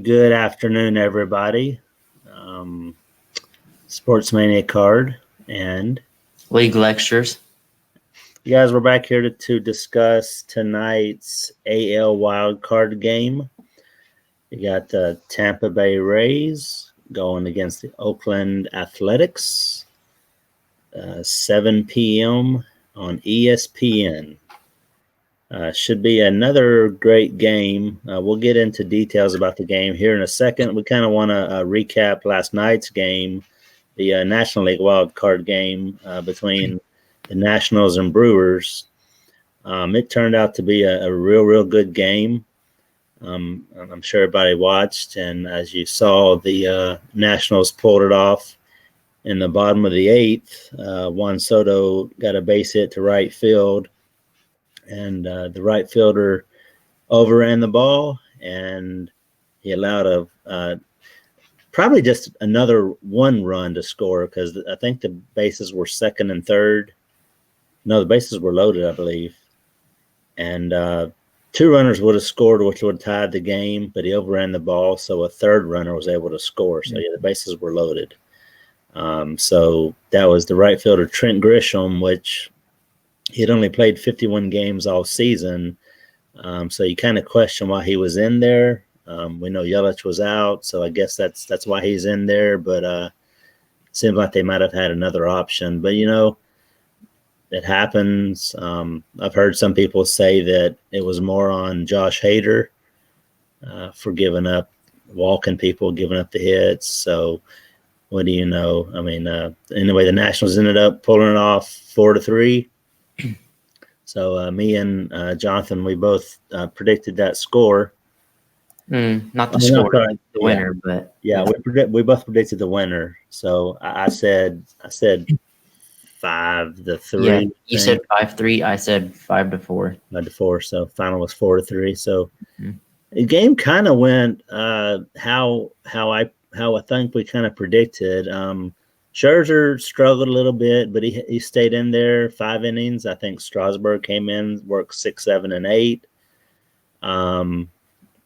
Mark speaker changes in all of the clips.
Speaker 1: Good afternoon, everybody. Sportsmania Card, and
Speaker 2: League Lectures.
Speaker 1: you guys, we're back here to discuss tonight's AL WildCARD game. You got the Tampa Bay Rays going against the Oakland Athletics, 7 p.m. on ESPN. Should be another great game. We'll get into details about the game here in a second. We kind of want to recap last night's game, the National League Wild Card game between the Nationals and Brewers. It turned out to be a real good game. I'm sure everybody watched, and as you saw, the Nationals pulled it off in the bottom of the eighth. Juan Soto got a base hit to right field, and the right fielder overran the ball, and he allowed probably just another one run to score, because I think the bases were second and third. No, the bases were loaded, I believe. And two runners would have scored, which would have tied the game, but he overran the ball, so a third runner was able to score. So, yeah, the bases were loaded. So that was the right fielder, Trent Grisham, which he had only played 51 games all season. So you kind of question why he was in there. We know Yelich was out, so I guess that's why he's in there. But it seems like they might have had another option. But, it happens. I've heard some people say that it was more on Josh Hader for walking people, giving up the hits. So what do you know? I mean, anyway, the Nationals ended up pulling it off 4-3. So me and Jonathan, we both predicted that score.
Speaker 2: Not the score, the winner, but
Speaker 1: yeah, we both predicted the winner. So I said 5-3.
Speaker 2: Yeah, you said 5-3. I said 5-4.
Speaker 1: 5-4. So final was 4-3. So the game kind of went how I think we kind of predicted. Scherzer struggled a little bit, but he stayed in there 5 innings. I think Strasburg came in, worked 6, 7, and 8. And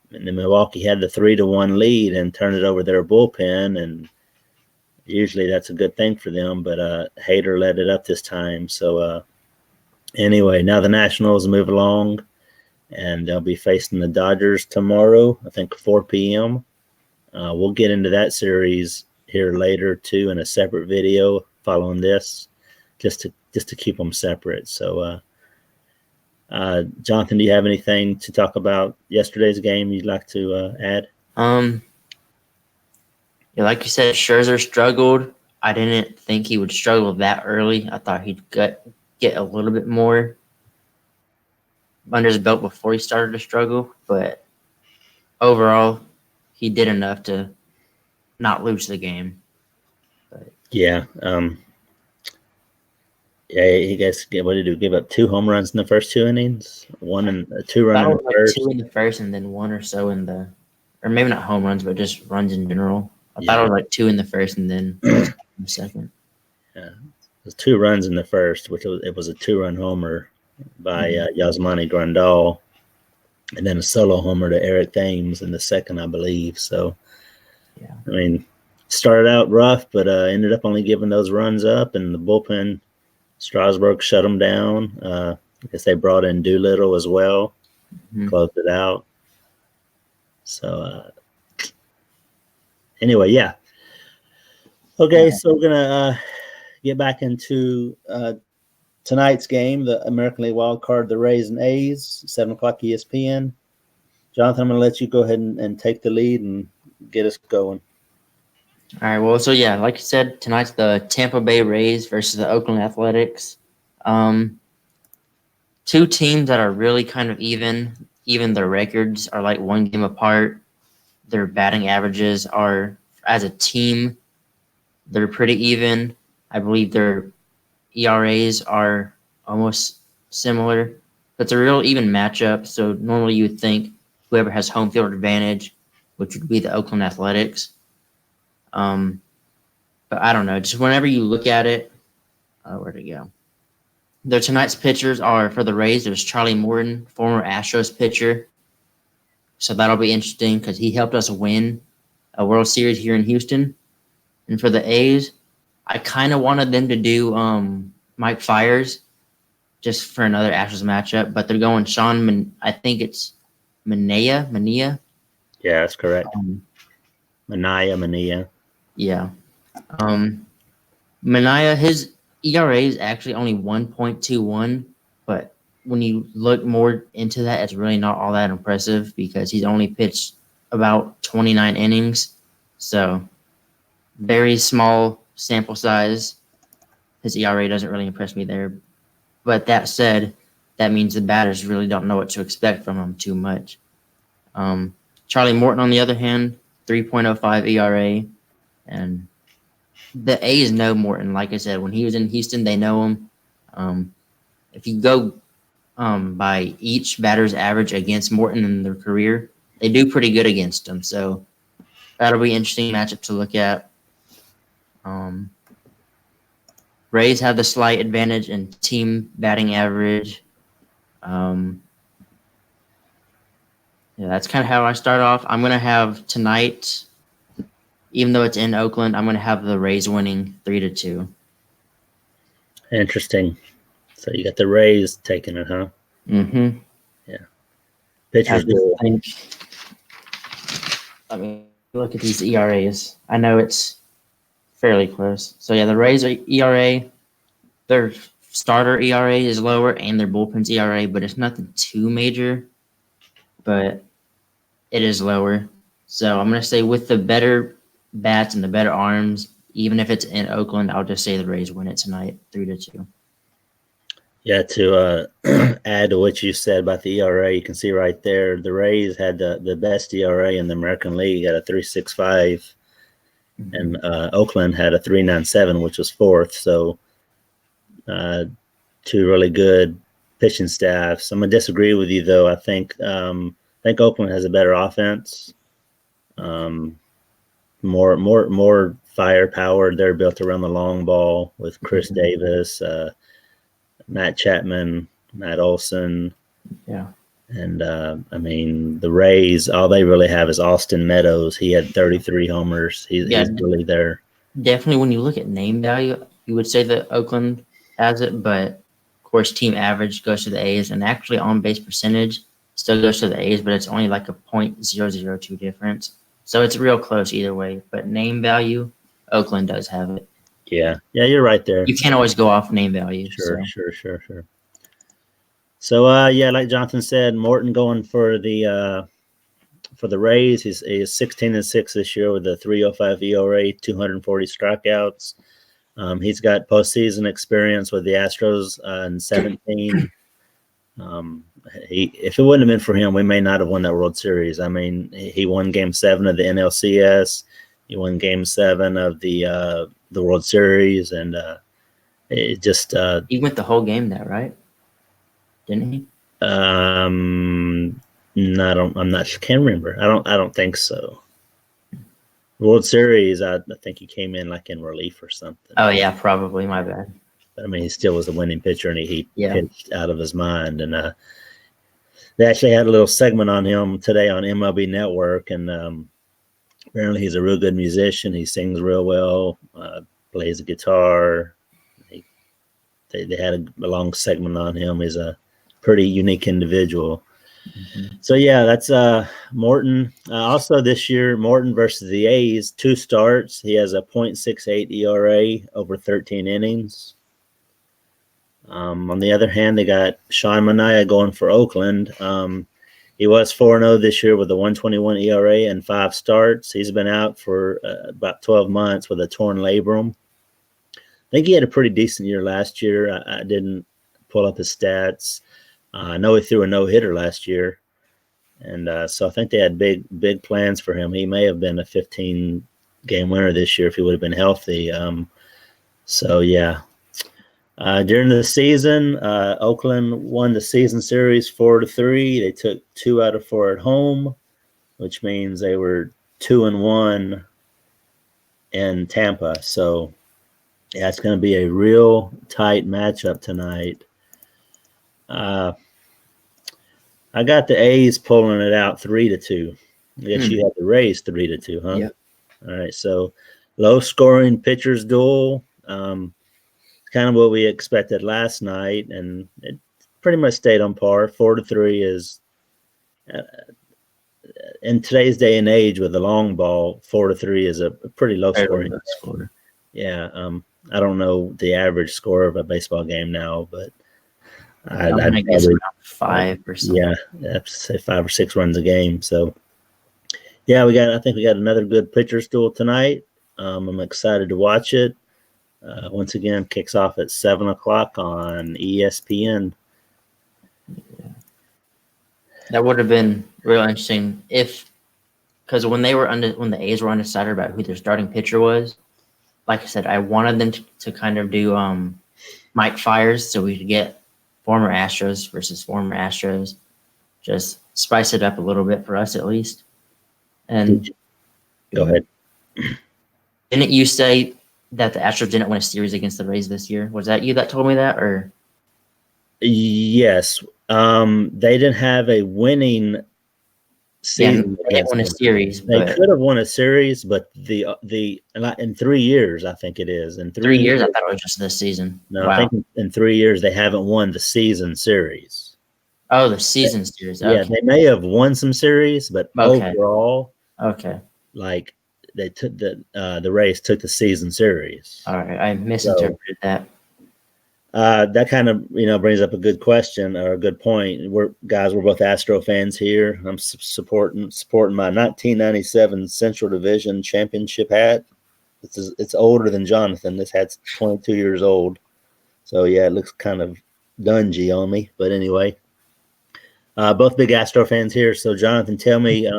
Speaker 1: then Milwaukee had the 3-1 lead and turned it over their bullpen, and usually that's a good thing for them. But Hader led it up this time. So anyway, now the Nationals move along, and they'll be facing the Dodgers tomorrow, I think 4 p.m. We'll get into that series here later too in a separate video following this, just to keep them separate. So Jonathan, do you have anything to talk about yesterday's game you'd like to add?
Speaker 2: Yeah, like you said, Scherzer struggled. I didn't think he would struggle that early. I thought he'd get a little bit more under his belt before he started to struggle, but overall he did enough to not lose the game.
Speaker 1: Yeah. He guys, what did he do? Give up 2 home runs in the first 2 innings, 1 and 2 runs in the first.
Speaker 2: 2 in the first, and then 1 or so or maybe not home runs, but just runs in general. I thought it was 2 in the first, and then in the second.
Speaker 1: Yeah, it was 2 runs in the first, which it was a 2-run homer by Yasmani Grandal, and then a solo homer to Eric Thames in the second, I believe. So, yeah, I mean, started out rough, but ended up only giving those runs up, and the bullpen, Strasburg shut them down. I guess they brought in Doolittle as well, closed it out. So anyway, yeah. Okay, so we're gonna get back into tonight's game, the American League Wild Card, the Rays and A's, 7 o'clock ESPN. Jonathan, I'm gonna let you go ahead and take the lead and get us going.
Speaker 2: All right, well, so yeah, like you said, tonight's the Tampa Bay Rays versus the Oakland Athletics. 2 teams that are really kind of even. Even their records are 1 game apart. Their batting averages are, as a team, they're pretty even. I believe their ERAs are almost similar. It's a real even matchup. So normally you would think whoever has home field advantage, which would be the Oakland Athletics. But I don't know. Just whenever you look at it, where'd it go? Tonight's pitchers are, for the Rays, there's Charlie Morton, former Astros pitcher. So that'll be interesting because he helped us win a World Series here in Houston. And for the A's, I kind of wanted them to do Mike Fiers just for another Astros matchup, but they're going I think it's Mania.
Speaker 1: Yeah, that's correct.
Speaker 2: Um,
Speaker 1: Mania.
Speaker 2: yeah. Mania, his ERA is actually only 1.21, but when you look more into that, it's really not all that impressive because he's only pitched about 29 innings. So very small sample size. His ERA doesn't really impress me there. But that said, that means the batters really don't know what to expect from him too much. Charlie Morton, on the other hand, 3.05 ERA. And the A's know Morton. Like I said, when he was in Houston, they know him. If you go by each batter's average against Morton in their career, they do pretty good against him. So that'll be an interesting matchup to look at. Rays have the slight advantage in team batting average. Yeah, that's kind of how I start off. I'm going to have tonight, even though it's in Oakland, I'm going to have the Rays winning 3-2.
Speaker 1: Interesting. So you got the Rays taking it, huh?
Speaker 2: Mm-hmm.
Speaker 1: Yeah. Pitchers do.
Speaker 2: Let me look at these ERAs. I know it's fairly close. So yeah, the Rays ERA, their starter ERA is lower and their bullpen's ERA, but it's nothing too major. But it is lower. So I'm going to say with the better bats and the better arms, even if it's in Oakland, I'll just say the Rays win it tonight, 3-2.
Speaker 1: Yeah, to add to what you said about the ERA, you can see right there, the Rays had the best ERA in the American League at a 3.65, and Oakland had a 3.97, which was fourth. So two really good pitching staffs. I'm gonna disagree with you though. I think Oakland has a better offense, more firepower. They're built around the long ball with Chris Davis, Matt Chapman, Matt Olson.
Speaker 2: Yeah.
Speaker 1: And I mean, the Rays, all they really have is Austin Meadows. He had 33 homers. He's really there.
Speaker 2: Definitely, when you look at name value, you would say that Oakland has it, but of course, team average goes to the A's, and actually on base percentage still goes to the A's, but it's only like a .002 difference. So it's real close either way. But name value, Oakland does have it.
Speaker 1: Yeah, you're right there.
Speaker 2: You can't always go off name value.
Speaker 1: Sure. So yeah, like Jonathan said, Morton going for the Rays. He's 16-6 this year with a 3.05 ERA, 240 strikeouts. He's got postseason experience with the Astros in 17. If it wouldn't have been for him, we may not have won that World Series. I mean, he won Game 7 of the NLCS. He won Game 7 of the World Series, and it just
Speaker 2: he went the whole game there, right? Didn't he?
Speaker 1: No, I'm not. Can't remember. I don't think so. World Series, I think he came in like in relief or something.
Speaker 2: Oh yeah, probably. My bad.
Speaker 1: But I mean, he still was a winning pitcher, and he pitched out of his mind. And they actually had a little segment on him today on MLB Network, and apparently he's a real good musician. He sings real well, plays a guitar. They had a long segment on him. He's a pretty unique individual. Mm-hmm. So yeah, that's Morton. Also this year, Morton versus the A's, 2 starts. He has a .68 ERA over 13 innings. On the other hand, they got Sean Manaea going for Oakland. He was 4-0 this year with a 1.21 ERA and 5 starts. He's been out for about 12 months with a torn labrum. I think he had a pretty decent year last year. I didn't pull up his stats. I know he threw a no-hitter last year. And so I think they had big plans for him. He may have been a 15-game winner this year if he would have been healthy. So, yeah. During the season, Oakland won the season series 4-3. They took 2 out of 4 at home, which means they were 2-1 in Tampa. So, yeah, it's going to be a real tight matchup tonight. I got the A's pulling it out 3-2. I guess you had the Rays 3-2, huh?
Speaker 2: Yep.
Speaker 1: All right. So low scoring pitchers duel. Kind of what we expected last night, and it pretty much stayed on par. 4-3 is in today's day and age with the long ball. 4-3 is a pretty low scoring.
Speaker 2: Score.
Speaker 1: Yeah. I don't know the average score of a baseball game now, but
Speaker 2: I
Speaker 1: I'd
Speaker 2: guess
Speaker 1: probably,
Speaker 2: around 5 or something.
Speaker 1: yeah, I'd say 5 or 6 runs a game. So yeah, I think we got another good pitchers duel tonight. I'm excited to watch it. Once again, kicks off at 7:00 on ESPN.
Speaker 2: That would have been real interesting because when the A's were undecided about who their starting pitcher was, like I said, I wanted them to kind of do Mike Fires so we could get former Astros versus former Astros, just spice it up a little bit for us at least. And
Speaker 1: Go ahead.
Speaker 2: didn't you say that the Astros didn't win a series against the Rays this year? Was that you that told me that, or?
Speaker 1: Yes. They didn't have a winning season.
Speaker 2: Yeah, they didn't win a series.
Speaker 1: They could have won a series, but in 3 years, I think it is. In
Speaker 2: 3 years, I thought it was just this season.
Speaker 1: No,
Speaker 2: wow.
Speaker 1: I think in 3 years they haven't won the season series.
Speaker 2: Oh, the season series. Okay.
Speaker 1: Yeah, they may have won some series, but overall, like they took the Rays took the season series.
Speaker 2: All right, I misinterpreted that.
Speaker 1: That kind of brings up a good question or a good point. We're both Astro fans here. I'm supporting my 1997 Central Division championship hat. It's older than Jonathan. This hat's 22 years old, so yeah, it looks kind of dungy on me. But anyway, both big Astro fans here. So Jonathan, tell me,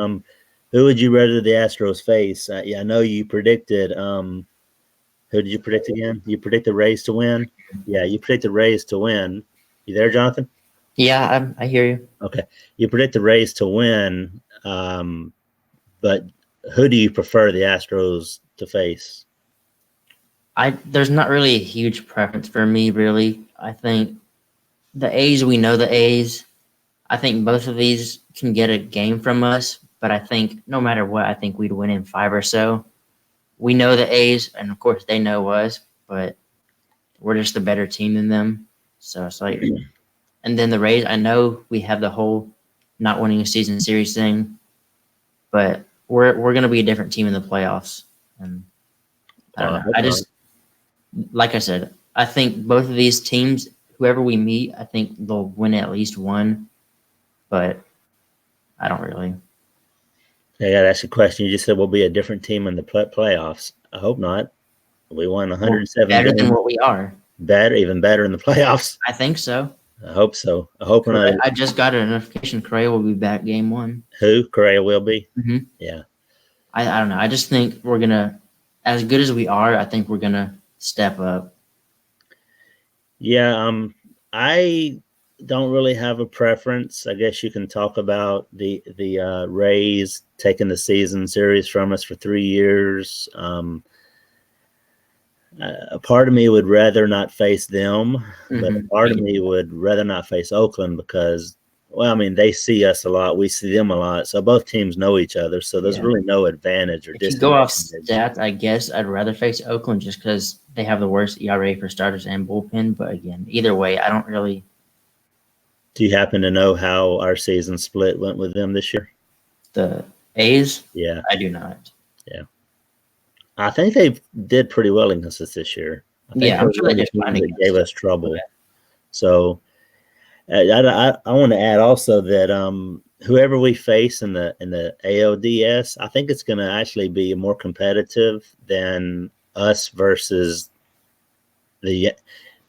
Speaker 1: who would you rather the Astros face? Yeah, I know you predicted. Who did you predict again? You predict the Rays to win? Yeah, you predict the Rays to win. You there, Jonathan?
Speaker 2: Yeah, I hear you.
Speaker 1: Okay. You predict the Rays to win, but who do you prefer the Astros to face?
Speaker 2: There's not really a huge preference for me, really. I think the A's, we know the A's. I think both of these can get a game from us, but I think no matter what, I think we'd win in 5 or so. We know the A's, and of course they know us, but we're just a better team than them. So it's like, and then the Rays, I know we have the whole not winning a season series thing, but we're going to be a different team in the playoffs. And I don't know. I just, like I said, I think both of these teams, whoever we meet, I think they'll win at least one, but I don't really.
Speaker 1: I got to ask you a question. You just said we'll be a different team in the playoffs. I hope not. We won 107
Speaker 2: better
Speaker 1: games.
Speaker 2: Than what we are.
Speaker 1: Even better in the playoffs.
Speaker 2: I think so.
Speaker 1: I hope so. I hope not.
Speaker 2: I just got a notification Correa will be back game 1.
Speaker 1: Who? Correa will be?
Speaker 2: Mm-hmm.
Speaker 1: Yeah.
Speaker 2: I don't know. I just think we're going to, as good as we are, I think we're going to step up.
Speaker 1: Yeah. I don't really have a preference. I guess you can talk about the Rays taking the season series from us for 3 years. A part of me would rather not face them, but a part of me would rather not face Oakland because, well, I mean, they see us a lot. We see them a lot. So both teams know each other. So there's really no advantage or disadvantage.
Speaker 2: If you go off stats, I guess I'd rather face Oakland just because they have the worst ERA for starters and bullpen. But again, either way, I don't really.
Speaker 1: Do you happen to know how our season split went with them this year?
Speaker 2: The A's?
Speaker 1: Yeah.
Speaker 2: I do not.
Speaker 1: Yeah. I think they did pretty well against us this year.
Speaker 2: I'm sure they did fine.
Speaker 1: It gave us trouble. Okay. So I want to add also that whoever we face in the ALDS, I think it's going to actually be more competitive than us versus the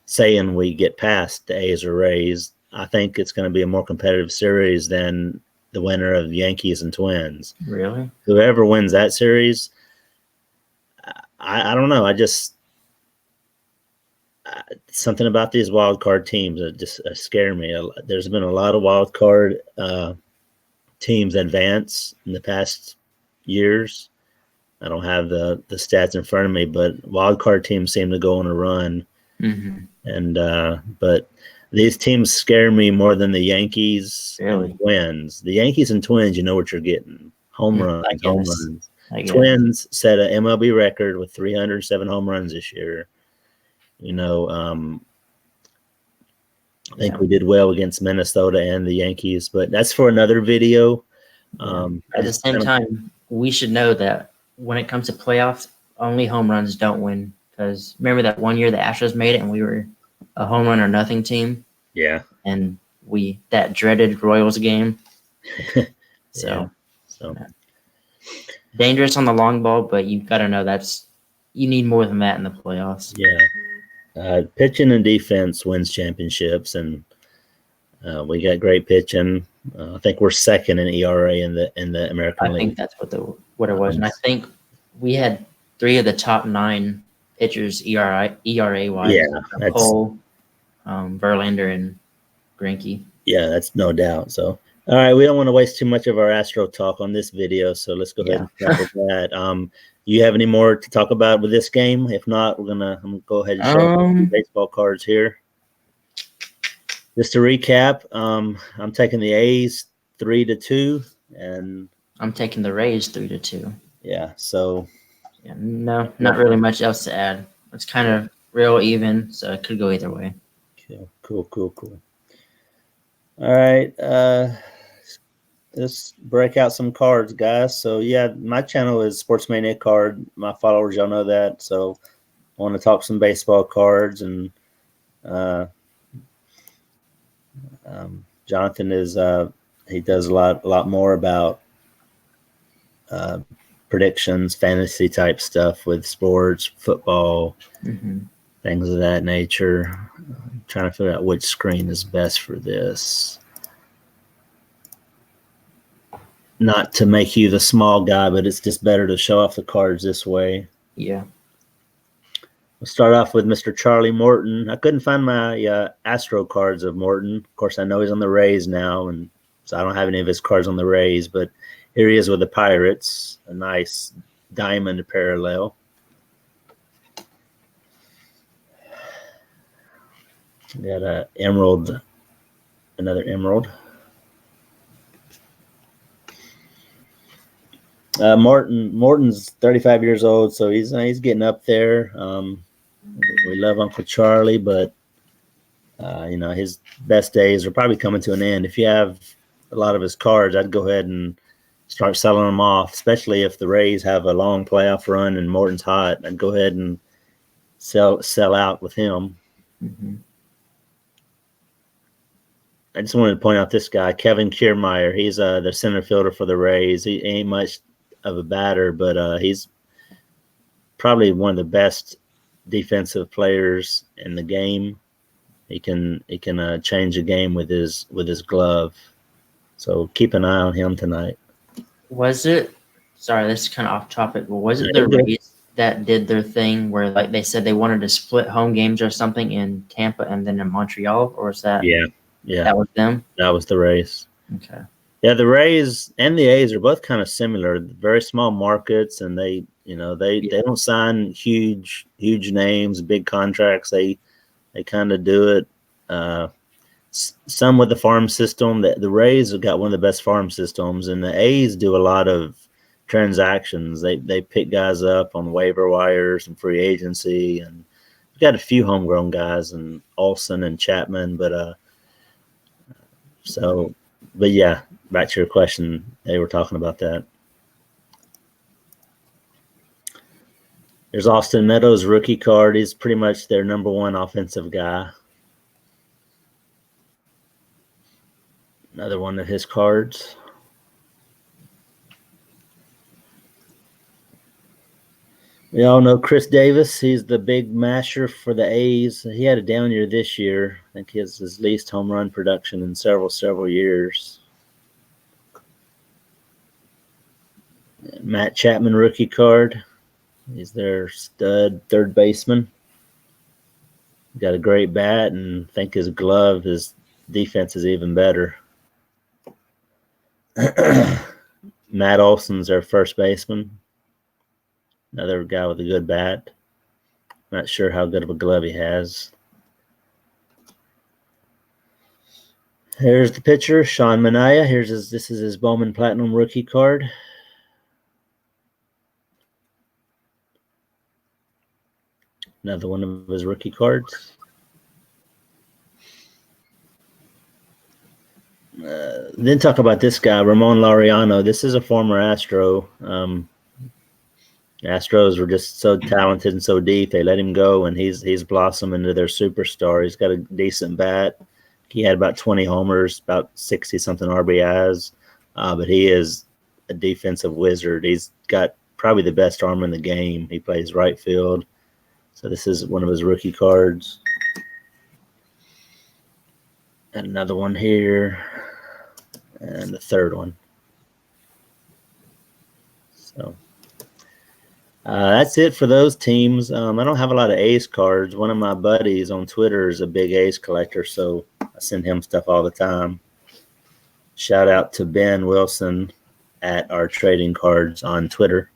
Speaker 1: saying we get past the A's or Rays. I think it's going to be a more competitive series than the winner of Yankees and Twins.
Speaker 2: Really?
Speaker 1: Whoever wins that series, I don't know. I just something about these wild card teams that just scare me. There's been a lot of wild card teams advance in the past years. I don't have the stats in front of me, but wild card teams seem to go on a run.
Speaker 2: Mm-hmm.
Speaker 1: And but These teams scare me more than the Yankees and Twins. The Yankees and Twins, you know what you're getting. Home runs, home runs. Twins set an MLB record with 307 home runs this year. You know, I think we did well against Minnesota and the Yankees, but that's for another video.
Speaker 2: At the same time, we should know that when it comes to playoffs, only home runs don't win. Because remember that one year the Astros made it and we were a home run or nothing team?
Speaker 1: Yeah.
Speaker 2: And that dreaded Royals game. So dangerous on the long ball, but you've got to know you need more than that in the playoffs.
Speaker 1: Yeah. Pitching and defense wins championships, and we got great pitching. I think we're second in ERA in the American League.
Speaker 2: I think that's what it was, and I think we had 3 of the top 9 pitchers ERA wise.
Speaker 1: Yeah,
Speaker 2: Cole, Verlander, and Greinke.
Speaker 1: Yeah, that's no doubt. So, all right, we don't want to waste too much of our Astro talk on this video, so let's go ahead and start with that. You have any more to talk about with this game? If not, I'm gonna go ahead and show baseball cards here. Just to recap, I'm taking the A's 3-2, and
Speaker 2: I'm taking the Rays 3-2.
Speaker 1: Yeah. So.
Speaker 2: Yeah, no, not really much else to add. It's kind of real even, so it could go either way.
Speaker 1: Cool. All right, let's break out some cards, guys. So yeah, my channel is Sportsmania Card. My followers, y'all know that. So I want to talk some baseball cards, and Jonathan is he does a lot more about predictions, fantasy type stuff with sports, football, things of that nature. I'm trying to figure out which screen is best for this. Not to make you the small guy, but it's just better to show off the cards this way.
Speaker 2: Yeah.
Speaker 1: We'll start off with Mr. Charlie Morton. I couldn't find my Astro cards of Morton. Of course, I know he's on the Rays now, and so I don't have any of his cards on the Rays, but here he is with the Pirates, a nice diamond parallel. Got a emerald, another emerald. Morton's 35 years old, so he's getting up there. We love Uncle Charlie, but his best days are probably coming to an end. If you have a lot of his cards, I'd go ahead and start selling them off, especially if the Rays have a long playoff run and Morton's hot. I'd go ahead and sell out with him. I just wanted to point out this guy, Kevin Kiermaier. He's the center fielder for the Rays. He ain't much of a batter, but he's probably one of the best defensive players in the game. He can change a game with his glove. So keep an eye on him tonight.
Speaker 2: Was it? Sorry, this is kind of off topic. But was it the Rays that did their thing where, like, they said they wanted to split home games or something in Tampa and then in Montreal, or was that?
Speaker 1: Yeah,
Speaker 2: that was them.
Speaker 1: That was the Rays.
Speaker 2: Okay.
Speaker 1: Yeah, the Rays and the A's are both kind of similar. Very small markets, and they don't sign huge names, big contracts. They kind of do it. Some with the farm system. The Rays have got one of the best farm systems, and the A's do a lot of transactions. They pick guys up on waiver wires and free agency, and we've got a few homegrown guys, and Olsen and Chapman. But yeah, back to your question. They were talking about that. There's Austin Meadows' rookie card. He's pretty much their number one offensive guy. Another one of his cards. We all know Chris Davis. He's the big masher for the A's. He had a down year this year. I think he has his least home run production in several years. Matt Chapman rookie card. He's their stud third baseman. Got a great bat, and I think his glove, his defense is even better. Matt Olson's their first baseman. Another guy with a good bat. Not sure how good of a glove he has. Here's the pitcher, Sean Manaea. This is his Bowman Platinum rookie card. Another one of his rookie cards. Then talk about this guy, Ramon Laureano. This is a former Astro. Astros were just so talented and so deep. They let him go, and he's blossomed into their superstar. He's got a decent bat. He had about 20 homers, about 60-something RBIs, but he is a defensive wizard. He's got probably the best arm in the game. He plays right field. So this is one of his rookie cards. And another one here. And the third one. So that's it for those teams. I don't have a lot of A's cards. One of my buddies on Twitter is a big A's collector, so I send him stuff all the time. Shout out to Ben Wilson at our trading cards on Twitter.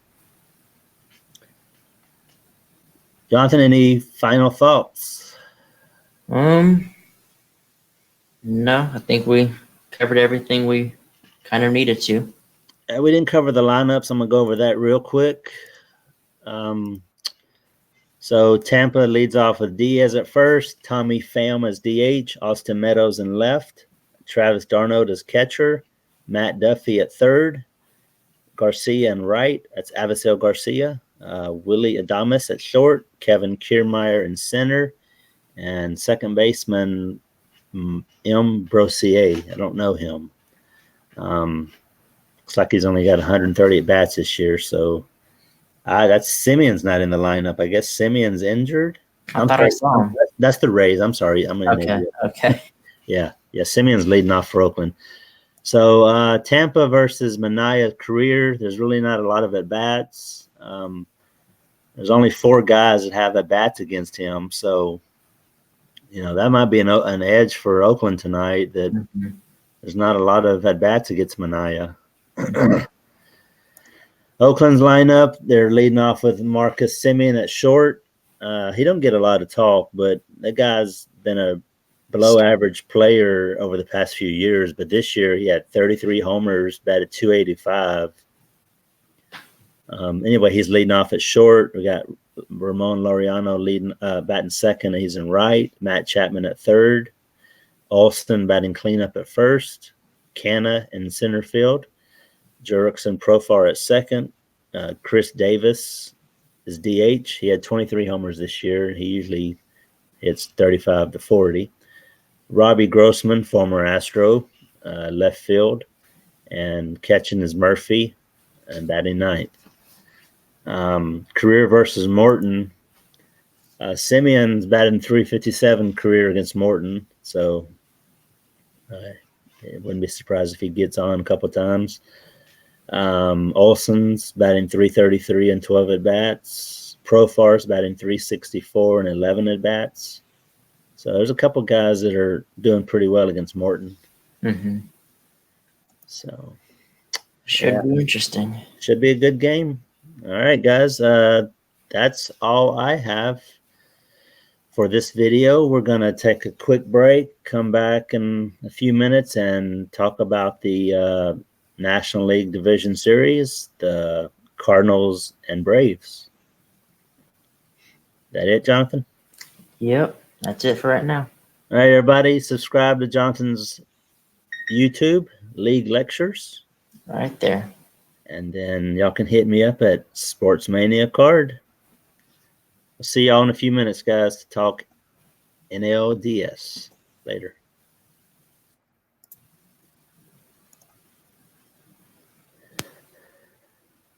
Speaker 1: Jonathan, any final thoughts?
Speaker 2: No, I think we covered everything we kind of needed to.
Speaker 1: We didn't cover the lineups. I'm going to go over that real quick. So Tampa leads off with Diaz at first, Tommy Pham as DH, Austin Meadows in left, Travis d'Arnaud as catcher, Matt Duffy at third, Garcia in right. That's Avisel Garcia. Willie Adames at short, Kevin Kiermaier in center, and second baseman M. Brosier. I don't know him. Looks like he's only got 130 at bats this year. So that's Simeon's not in the lineup. I guess Simeon's injured.
Speaker 2: I saw him.
Speaker 1: That's the Rays. I'm sorry.
Speaker 2: Okay.
Speaker 1: Yeah. Simeon's leading off for Oakland. So Tampa versus Manaea career. There's really not a lot of at bats. There's only 4 guys that have at bats against him. So, that might be an edge for Oakland tonight, that there's not a lot of at bats against Manaea. Oakland's lineup, they're leading off with Marcus Semien at short. He don't get a lot of talk, but that guy's been a below average player over the past few years. But this year he had 33 homers, batted .285. Anyway, he's leading off at short. We got Ramon Laureano leading, batting second. He's in right. Matt Chapman at third. Alston batting cleanup at first. Canna in center field. Jurickson Profar at second. Chris Davis is DH. He had 23 homers this year. He usually hits 35 to 40. Robbie Grossman, former Astro, left field. And catching is Murphy, and batting ninth. Career versus Morton. Simeon's batting .357 career against Morton, so it wouldn't be surprised if he gets on a couple times. Olson's batting .333 and 12 at bats. Profar's batting .364 and 11 at bats. So there's a couple guys that are doing pretty well against Morton.
Speaker 2: Mm-hmm.
Speaker 1: So
Speaker 2: should be interesting.
Speaker 1: Should be a good game. All right, guys. That's all I have for this video. We're going to take a quick break, come back in a few minutes, and talk about the National League Division Series, the Cardinals and Braves. That it, Jonathan?
Speaker 2: Yep, that's it for right now.
Speaker 1: All right, everybody. Subscribe to Jonathan's YouTube, League Lectures.
Speaker 2: Right there.
Speaker 1: And then y'all can hit me up at Sportsmania Card. I'll see y'all in a few minutes, guys, to talk NLDS. Later.